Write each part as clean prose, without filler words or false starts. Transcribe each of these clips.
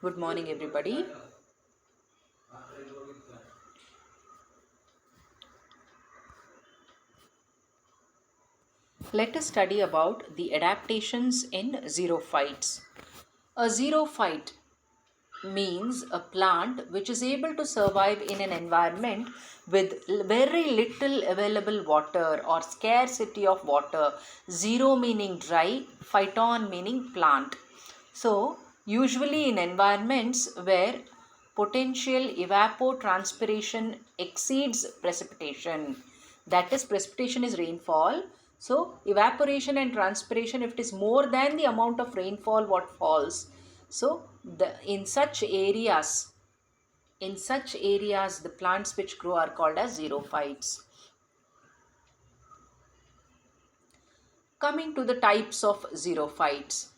Good morning, everybody. Let us study about the adaptations in xerophytes. A xerophyte means a plant which is able to survive in an environment with very little available water or scarcity of water. Zero meaning dry, phyton meaning plant. So, usually in environments where potential evapotranspiration exceeds precipitation, that is, precipitation is rainfall. So, evaporation and transpiration, if it is more than the amount of rainfall what falls, so in such areas, the plants which grow are called as xerophytes. Coming to the types of xerophytes.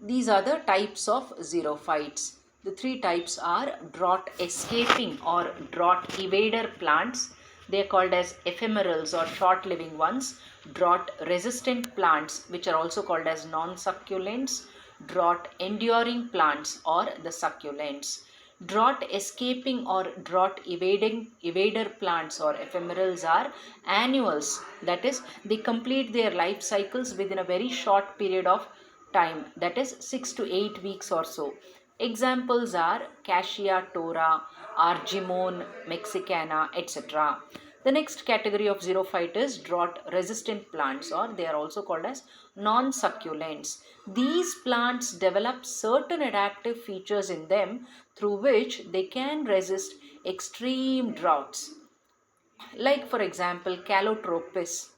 These are the types of xerophytes. The three types are drought escaping or drought evader plants. They are called as ephemerals or short living ones. Drought resistant plants, which are also called as non-succulents. Drought enduring plants or the succulents. Drought escaping or drought evader plants or ephemerals are annuals, that is, they complete their life cycles within a very short period of time, that is 6 to 8 weeks or so. Examples are Cassia tora, Argemone mexicana, etc. The next category of xerophyte is drought resistant plants, or they are also called as non succulents. These plants develop certain adaptive features in them through which they can resist extreme droughts. Like, for example, Calotropis,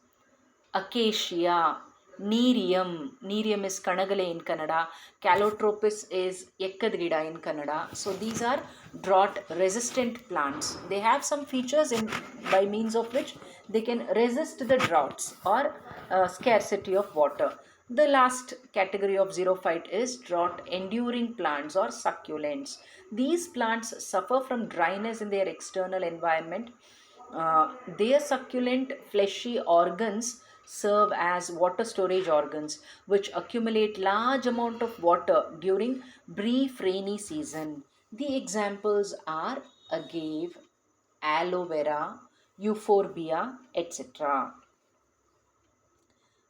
Acacia, Nerium. Nerium is Kanagale in Kannada. Calotropis is Ekkadgida in Kannada. So these are drought resistant plants. They have some features by means of which they can resist the droughts or scarcity of water. The last category of xerophyte is drought enduring plants or succulents. These plants suffer from dryness in their external environment. Their succulent fleshy organs serve as water storage organs which accumulate large amount of water during brief rainy season. The examples are agave, aloe vera, euphorbia, etc.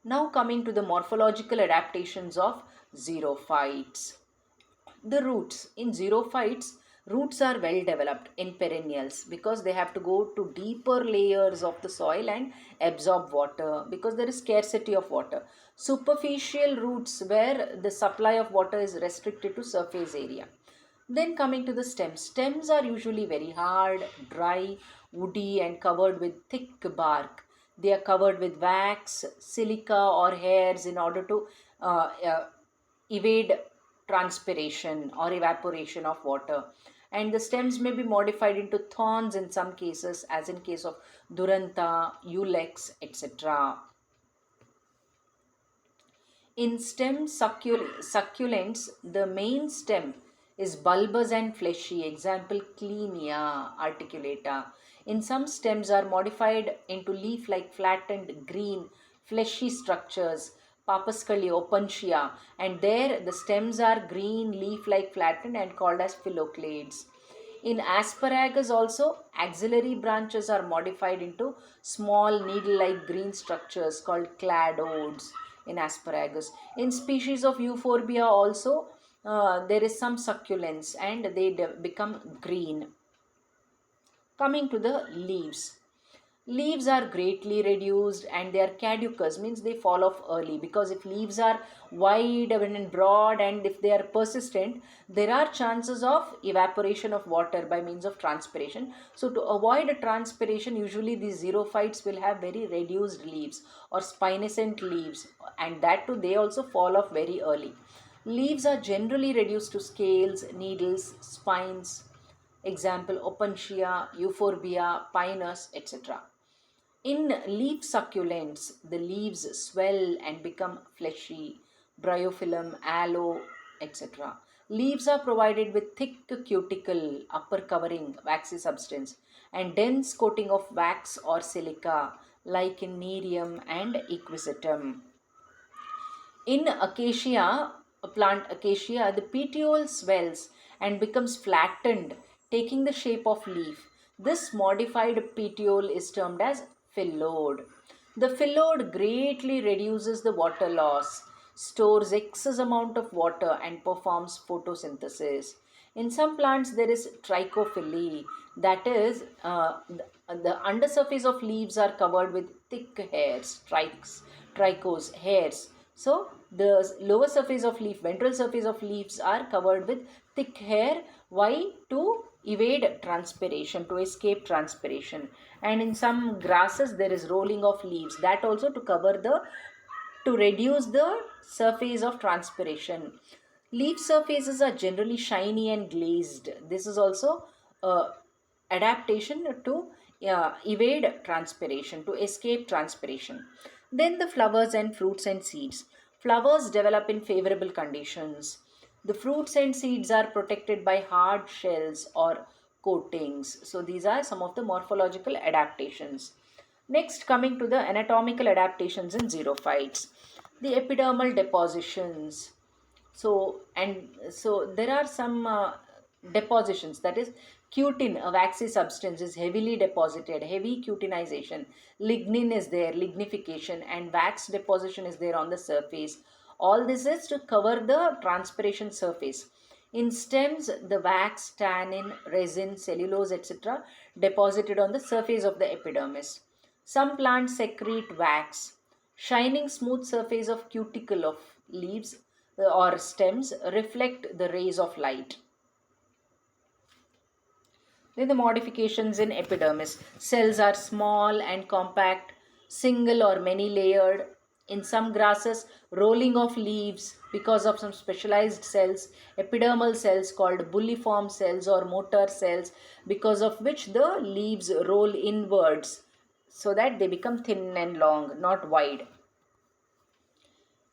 Now coming to the morphological adaptations of xerophytes. The roots in xerophytes, roots are well developed in perennials because they have to go to deeper layers of the soil and absorb water because there is scarcity of water. Superficial roots where the supply of water is restricted to surface area. Then coming to the stems. Stems are usually very hard, dry, woody and covered with thick bark. They are covered with wax, silica or hairs in order to evade transpiration or evaporation of water. And the stems may be modified into thorns in some cases, as in case of Duranta, Ulex, etc. In stem succulents, the main stem is bulbous and fleshy. Example, Clinia articulata. In some stems are modified into leaf-like flattened green fleshy structures, Papaschali opuntia, and there the stems are green leaf-like flattened and called as phylloclades. In asparagus also, axillary branches are modified into small needle-like green structures called cladodes in asparagus. In species of euphorbia also, there is some succulence and they become green. Coming to the leaves. Leaves are greatly reduced and they are caducous, means they fall off early, because if leaves are wide and broad and if they are persistent, there are chances of evaporation of water by means of transpiration. So to avoid transpiration, usually these xerophytes will have very reduced leaves or spinescent leaves, and that too they also fall off very early. Leaves are generally reduced to scales, needles, spines. Example, Opuntia, Euphorbia, Pinus, etc. In leaf succulents, the leaves swell and become fleshy, bryophyllum, aloe, etc. Leaves are provided with thick cuticle, upper covering, waxy substance, and dense coating of wax or silica, like in Nerium and Equisetum. In acacia, plant acacia, the petiole swells and becomes flattened, taking the shape of leaf. This modified petiole is termed as phyllodes. The phyllodes greatly reduces the water loss, stores excess amount of water and performs photosynthesis. In some plants there is trichophily, that is the undersurface of leaves are covered with thick hairs, trichos, hairs. So the lower surface of leaf, ventral surface of leaves are covered with thick hair. Why? To evade transpiration, to escape transpiration. And in some grasses there is rolling of leaves, that also to reduce the surface of transpiration. Leaf surfaces are generally shiny and glazed. This is also adaptation to evade transpiration, to escape transpiration. Then the flowers and fruits and seeds. Flowers develop in favorable conditions. The fruits and seeds are protected by hard shells or coatings. So these are some of the morphological adaptations. Next, coming to the anatomical adaptations in xerophytes. The epidermal depositions. So there are some depositions, that is cutin, a waxy substance, is heavily deposited, heavy cutinization. Lignin is there, lignification, and wax deposition is there on the surface. All this is to cover the transpiration surface. In stems, the wax, tannin, resin, cellulose, etc. deposited on the surface of the epidermis. Some plants secrete wax. Shining smooth surface of cuticle of leaves or stems reflect the rays of light. Then the modifications in epidermis. Cells are small and compact, single or many layered. In some grasses, rolling of leaves because of some specialized cells, epidermal cells called bulliform cells or motor cells, because of which the leaves roll inwards so that they become thin and long, not wide.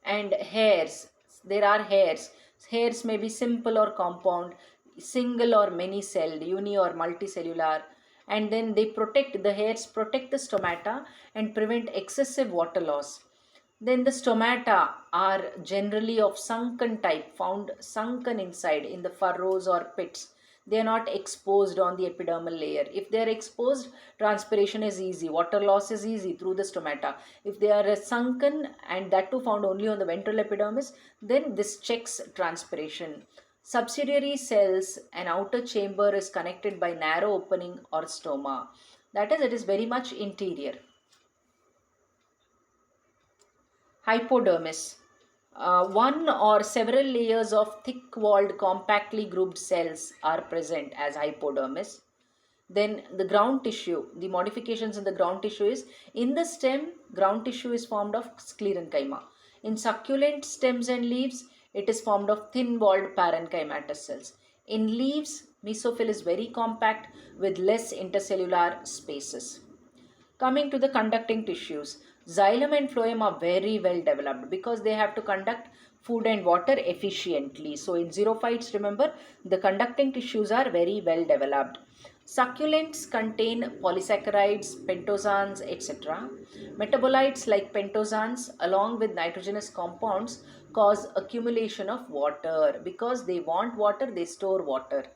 And hairs, there are hairs. Hairs may be simple or compound, single or many celled, uni or multicellular. And then the hairs protect the stomata and prevent excessive water loss. Then the stomata are generally of sunken type, found sunken inside in the furrows or pits. They are not exposed on the epidermal layer. If they are exposed, transpiration is easy, water loss is easy through the stomata. If they are sunken, and that too found only on the ventral epidermis, then this checks transpiration. Subsidiary cells, an outer chamber is connected by narrow opening or stoma. That is, it is very much interior. Hypodermis. One or several layers of thick-walled, compactly grouped cells are present as hypodermis. Then the ground tissue, the modifications in the ground tissue is, in the stem, ground tissue is formed of sclerenchyma. In succulent stems and leaves, it is formed of thin-walled parenchymatous cells. In leaves, mesophyll is very compact with less intercellular spaces. Coming to the conducting tissues, xylem and phloem are very well developed because they have to conduct food and water efficiently. So in xerophytes, remember, the conducting tissues are very well developed. Succulents contain polysaccharides, pentosans, etc. Metabolites like pentosans along with nitrogenous compounds cause accumulation of water. Because they want water, they store water.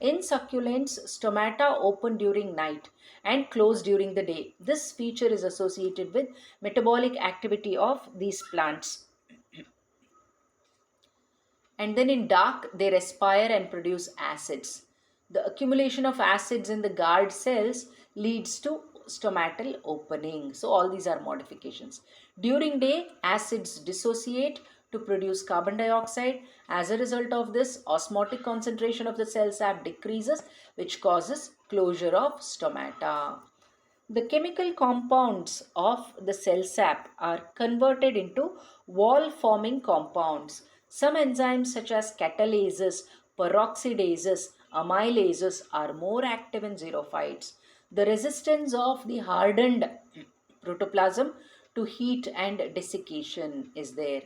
In succulents, stomata open during night and close during the day. This feature is associated with metabolic activity of these plants. And then in dark, they respire and produce acids. The accumulation of acids in the guard cells leads to stomatal opening. So all these are modifications. During day, acids dissociate to produce carbon dioxide. As a result of this, osmotic concentration of the cell sap decreases, which causes closure of stomata. The chemical compounds of the cell sap are converted into wall-forming compounds. Some enzymes such as catalases, peroxidases, amylases are more active in xerophytes. The resistance of the hardened protoplasm to heat and desiccation is there.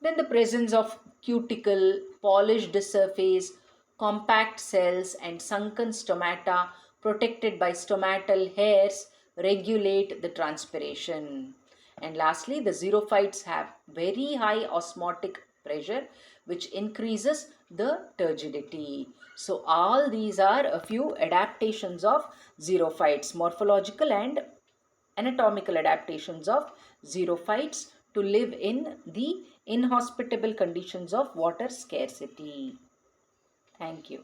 Then the presence of cuticle, polished surface, compact cells and sunken stomata protected by stomatal hairs regulate the transpiration. And lastly, the xerophytes have very high osmotic pressure, which increases the turgidity. So all these are a few adaptations of xerophytes, morphological and anatomical adaptations of xerophytes to live in the inhospitable conditions of water scarcity. Thank you.